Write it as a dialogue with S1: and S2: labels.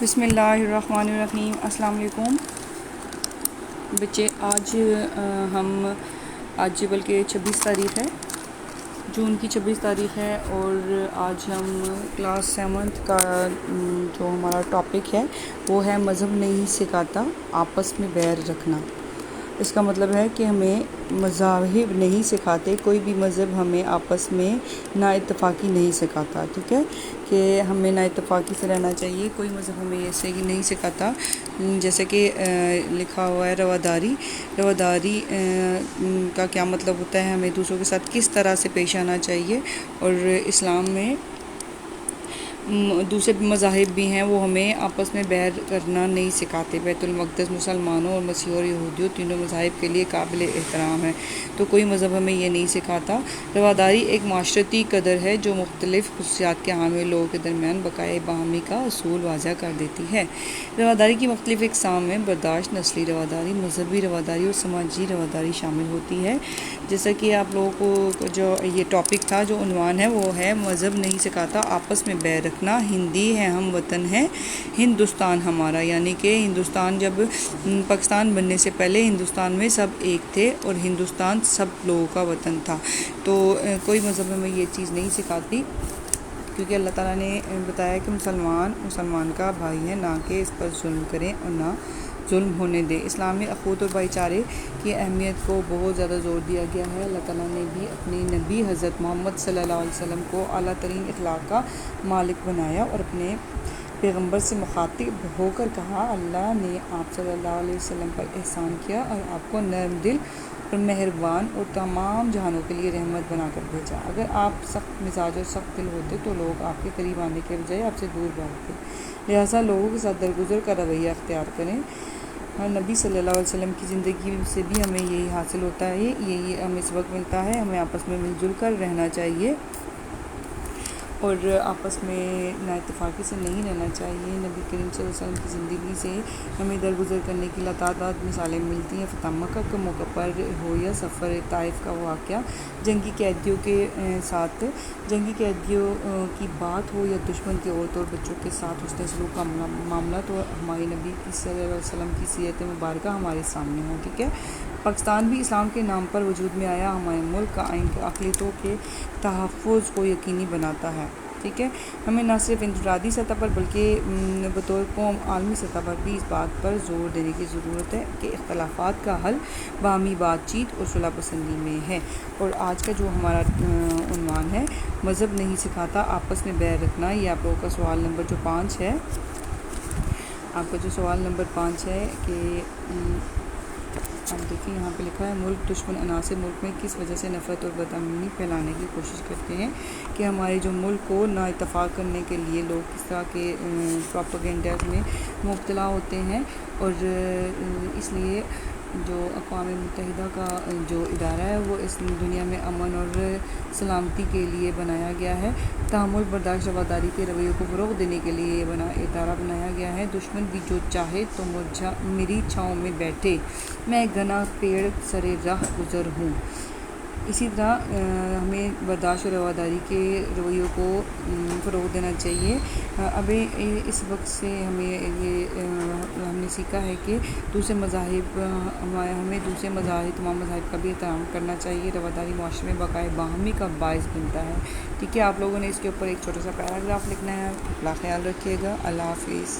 S1: بسم اللہ الرحمن الرحیم۔ السلام علیکم بچے، آج بلکہ 26 تاریخ ہے، جون کی 26 تاریخ ہے، اور آج ہم کلاس 7 کا جو ہمارا ٹاپک ہے وہ ہے مذہب نہیں سکھاتا آپس میں بیر رکھنا۔ اس کا مطلب ہے کہ ہمیں مذاہب نہیں سکھاتے، کوئی بھی مذہب ہمیں آپس میں نا اتفاقی نہیں سکھاتا، ٹھیک ہے، کہ ہمیں نا اتفاقی سے رہنا چاہیے۔ کوئی مذہب ہمیں ایسے ہی نہیں سکھاتا، جیسے کہ لکھا ہوا ہے رواداری کا کیا مطلب ہوتا ہے، ہمیں دوسروں کے ساتھ کس طرح سے پیش آنا چاہیے، اور اسلام میں دوسرے مذاہب بھی ہیں، وہ ہمیں آپس میں بیر کرنا نہیں سکھاتے۔ بیت المقدس مسلمانوں اور مسیحیوں اور یہودیوں تینوں مذاہب کے لیے قابل احترام ہے، تو کوئی مذہب ہمیں یہ نہیں سکھاتا۔ رواداری ایک معاشرتی قدر ہے جو مختلف خصوصیات کے حامل لوگوں کے درمیان بقائے باہمی کا اصول واضح کر دیتی ہے۔ رواداری کی مختلف اقسام میں برداشت، نسلی رواداری، مذہبی رواداری اور سماجی رواداری شامل ہوتی ہے۔ جیسا کہ آپ لوگوں کو جو یہ ٹاپک تھا، جو عنوان ہے وہ ہے مذہب نہیں سکھاتا آپس میں بیر رکھنا، ہندی ہے ہم وطن ہے ہندوستان ہمارا، یعنی کہ ہندوستان جب پاکستان بننے سے پہلے ہندوستان میں سب ایک تھے اور ہندوستان سب لوگوں کا وطن تھا۔ تو کوئی مذہب ہمیں یہ چیز نہیں سکھاتی، کیونکہ اللہ تعالیٰ نے بتایا کہ مسلمان کا بھائی ہے، نہ کہ اس پر ظلم کریں اور نہ ظلم ہونے دیں۔ اسلام میں اخوت اور بھائی چارے کی اہمیت کو بہت زیادہ زور دیا گیا ہے۔ اللہ تعالیٰ نے بھی اپنے نبی حضرت محمد صلی اللہ علیہ وسلم کو اعلیٰ ترین اخلاق کا مالک بنایا اور اپنے پیغمبر سے مخاطب ہو کر کہا، اللہ نے آپ صلی اللہ علیہ وسلم پر احسان کیا اور آپ کو نرم دل اور مہربان اور تمام جہانوں کے لیے رحمت بنا کر بھیجا۔ اگر آپ سخت مزاج اور سخت دل ہوتے تو لوگ آپ کے قریب آنے کے بجائے آپ سے دور بھاگتے، لہٰذا لوگوں کے ساتھ درگزر کا رویہ اختیار کریں۔ نبی صلی اللہ علیہ وسلم کی زندگی سے بھی ہمیں یہی حاصل ہوتا ہے، یہی ہمیں سبق ملتا ہے، ہمیں آپس میں مل جل کر رہنا چاہیے اور آپس میں نا اتفاقی سے نہیں رہنا چاہیے۔ نبی کریم صلی اللہ علیہ وسلم کی زندگی سے ہمیں درگزر کرنے کی لاتعداد مثالیں ملتی ہیں۔ فتح مکہ کے موقع پر ہو یا سفر طائف کا واقعہ، جنگی قیدیوں کے ساتھ جنگی قیدیوں کی بات ہو یا دشمن کے عورتوں اور بچوں کے ساتھ حسن سلوک کا معاملہ، تو ہمارے نبی صلی اللہ علیہ وسلم کی سیرت مبارکہ ہمارے سامنے ہو، ٹھیک ہے۔ پاکستان بھی اسلام کے نام پر وجود میں آیا، ہمارے ملک کا آئین اقلیتوں کے تحفظ کو یقینی بناتا ہے، ٹھیک ہے۔ ہمیں نہ صرف انفرادی سطح پر بلکہ بطور قوم عالمی سطح پر بھی اس بات پر زور دینے کی ضرورت ہے کہ اختلافات کا حل باہمی بات چیت اور صلح پسندی میں ہے۔ اور آج کا جو ہمارا عنوان ہے مذہب نہیں سکھاتا آپس میں بیر رکھنا، یہ آپ لوگوں کا سوال نمبر جو 5 ہے، آپ کا جو سوال نمبر 5 ہے کہ آپ دیکھیں یہاں پہ لکھا ہے، ملک دشمن عناصر ملک میں کس وجہ سے نفرت اور بدامنی پھیلانے کی کوشش کرتے ہیں، کہ ہمارے جو ملک کو نا اتفاق کرنے کے لیے لوگ کس طرح کے پروپیگنڈا میں مبتلا ہوتے ہیں، اور اس لیے جو اقوام متحدہ کا جو ادارہ ہے وہ اس دنیا میں امن اور سلامتی کے لیے بنایا گیا ہے، تحمل، برداشت، رواداری کے رویوں کو فروغ دینے کے لیے یہ ادارہ بنایا گیا ہے۔ دشمن بھی جو چاہے تو میری چھاؤں میں بیٹھے، میں گھنا پیڑ سرے راہ گزر ہوں۔ اسی طرح ہمیں برداشت اور رواداری کے رویوں کو فروغ دینا چاہیے۔ ابھی اس وقت سے ہم نے سیکھا ہے کہ دوسرے مذاہب ہمیں دوسرے مذاہب تمام مذاہب کا بھی احترام کرنا چاہیے۔ رواداری معاشرے میں بقائے باہمی کا باعث بنتا ہے، ٹھیک ہے۔ آپ لوگوں نے اس کے اوپر ایک چھوٹا سا پیراگراف لکھنا ہے، اپنا خیال رکھیے گا، اللہ حافظ۔